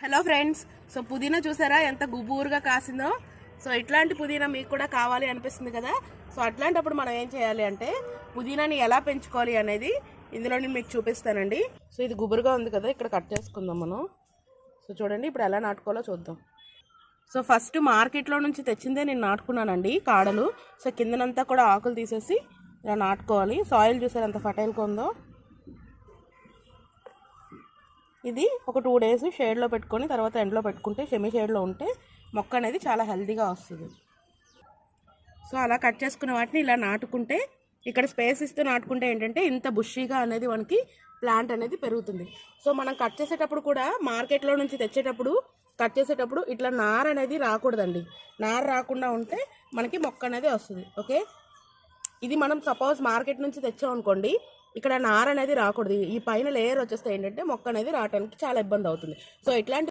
Hello friends, so పుదీనా చూసారా ఎంత గుబూరుగా కాసిందో. సో ఇట్లాంటి పుదీనా మీకు కూడా కావాలి అనిపిస్తుంది కదా. సో అట్లాంటప్పుడు మనం ఏం చేయాలి అంటే పుదీనాని ఎలా పెంచుకోవాలి అనేది ఇందులో నేను మీకు చూపిస్తానండి. సో ఇది గుబురుగా ఉంది కదా, ఇక్కడ కట్ చేసుకుందాం మనం. సో చూడండి ఇప్పుడు ఎలా నాటుకోవాలో చూద్దాం. సో ఫస్ట్ మార్కెట్లో నుంచి తెచ్చిందే నేను నాటుకున్నానండి కాడలు. సో కిందనంతా కూడా ఆకులు తీసేసి ఇలా నాటుకోవాలి. సాయిల్ చూసారు ఎంత ఫర్టైల్గా ఉందో. ఇది ఒక 2 days షేడ్లో పెట్టుకొని తర్వాత ఎండలో పెట్టుకుంటే సెమీ షేడ్లో ఉంటే మొక్క అనేది చాలా హెల్తీగా వస్తుంది. సో అలా కట్ చేసుకున్న వాటిని ఇలా నాటుకుంటే, ఇక్కడ స్పేస్ ఇస్తూ నాటుకుంటే ఏంటంటే ఇంత బుషీగా అనేది మనకి ప్లాంట్ అనేది పెరుగుతుంది. సో మనం కట్ చేసేటప్పుడు కూడా మార్కెట్లో నుంచి తెచ్చేటప్పుడు కట్ చేసేటప్పుడు ఇట్లా నార అనేది రాకూడదండి. నార రాకుండా ఉంటే మనకి మొక్క అనేది వస్తుంది. ఓకే, ఇది మనం సపోజ్ మార్కెట్ నుంచి తెచ్చామనుకోండి, ఇక్కడ నార అనేది రాకూడదు. ఈ పైన లేయర్ వచ్చేస్తే ఏంటంటే మొక్క అనేది రావడానికి చాలా ఇబ్బంది అవుతుంది. సో ఇట్లాంటి